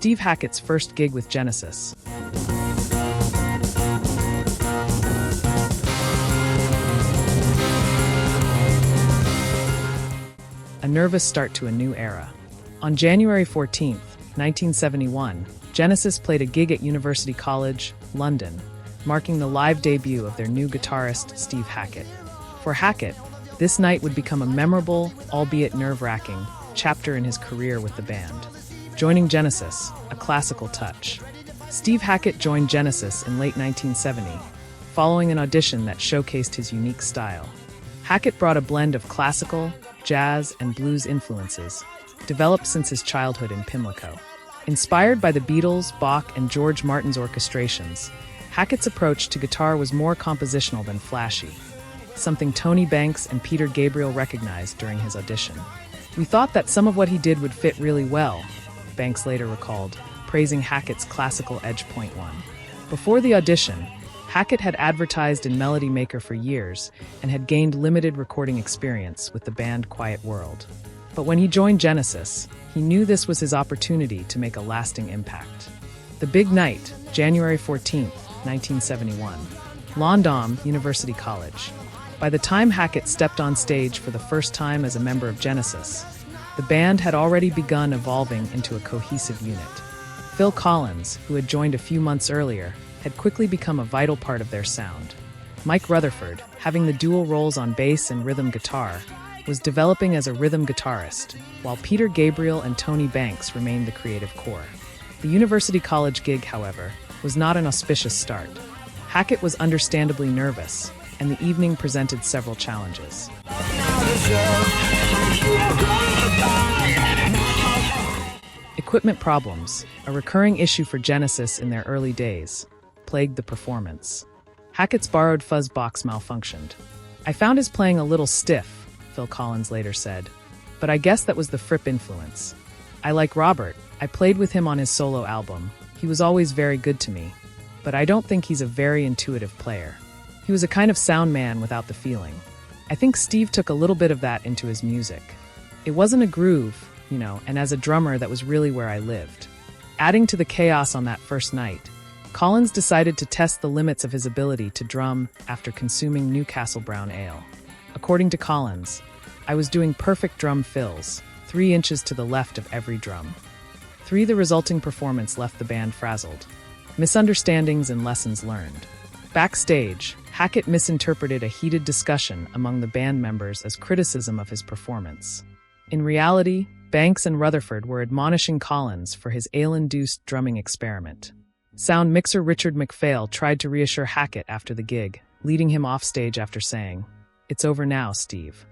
Steve Hackett's first gig with Genesis. A nervous start to a new era. On January 14, 1971, Genesis played a gig at University College, London, marking the live debut of their new guitarist, Steve Hackett. For Hackett, this night would become a memorable, albeit nerve-wracking, chapter in his career with the band. Joining Genesis, a classical touch. Steve Hackett joined Genesis in late 1970, following an audition that showcased his unique style. Hackett brought a blend of classical, jazz, and blues influences, developed since his childhood in Pimlico. Inspired by the Beatles, Bach, and George Martin's orchestrations, Hackett's approach to guitar was more compositional than flashy, something Tony Banks and Peter Gabriel recognized during his audition. "We thought that some of what he did would fit really well," Banks later recalled, praising Hackett's classical edge. Point 1. Before the audition, Hackett had advertised in Melody Maker for years and had gained limited recording experience with the band Quiet World. But when he joined Genesis, he knew this was his opportunity to make a lasting impact. The big night, January 14, 1971. London, University College. By the time Hackett stepped on stage for the first time as a member of Genesis, the band had already begun evolving into a cohesive unit. Phil Collins, who had joined a few months earlier, had quickly become a vital part of their sound. Mike Rutherford, having the dual roles on bass and rhythm guitar, was developing as a rhythm guitarist, while Peter Gabriel and Tony Banks remained the creative core. The University College gig, however, was not an auspicious start. Hackett was understandably nervous, and the evening presented several challenges. Equipment problems, a recurring issue for Genesis in their early days, plagued the performance. Hackett's borrowed fuzz box malfunctioned. "I found his playing a little stiff," Phil Collins later said, "but I guess that was the Fripp influence. I like Robert. I played with him on his solo album. He was always very good to me, but I don't think he's a very intuitive player. He was a kind of sound man without the feeling. I think Steve took a little bit of that into his music. It wasn't a groove, and as a drummer, that was really where I lived." Adding to the chaos on that first night, Collins decided to test the limits of his ability to drum after consuming Newcastle Brown Ale. According to Collins, "I was doing perfect drum fills, 3 inches to the left of every drum." The resulting performance left the band frazzled. Misunderstandings and lessons learned. Backstage, Hackett misinterpreted a heated discussion among the band members as criticism of his performance. In reality, Banks and Rutherford were admonishing Collins for his ale-induced drumming experiment. Sound mixer Richard MacPhail tried to reassure Hackett after the gig, leading him off stage after saying, "It's over now, Steve."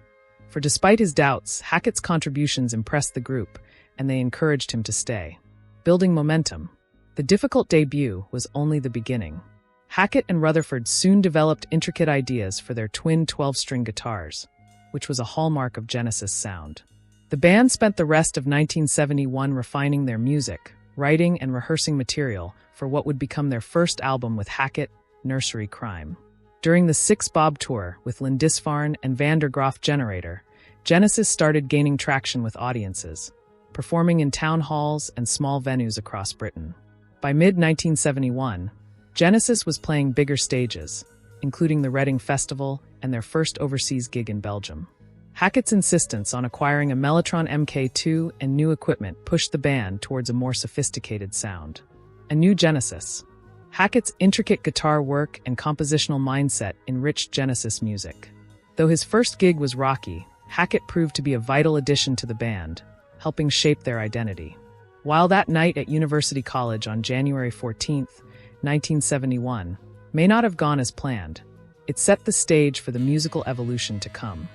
For despite his doubts, Hackett's contributions impressed the group, and they encouraged him to stay. Building momentum. The difficult debut was only the beginning. Hackett and Rutherford soon developed intricate ideas for their twin 12-string guitars, which was a hallmark of Genesis' sound. The band spent the rest of 1971 refining their music, writing and rehearsing material for what would become their first album with Hackett, Nursery Crime. During the Six Bob tour with Lindisfarne and Van der Graaf Generator, Genesis started gaining traction with audiences, performing in town halls and small venues across Britain. By mid-1971, Genesis was playing bigger stages, including the Reading Festival and their first overseas gig in Belgium. Hackett's insistence on acquiring a Mellotron MK2 and new equipment pushed the band towards a more sophisticated sound. A new Genesis. Hackett's intricate guitar work and compositional mindset enriched Genesis music. Though his first gig was rocky, Hackett proved to be a vital addition to the band, helping shape their identity. While that night at University College on January 14, 1971, may not have gone as planned, it set the stage for the musical evolution to come.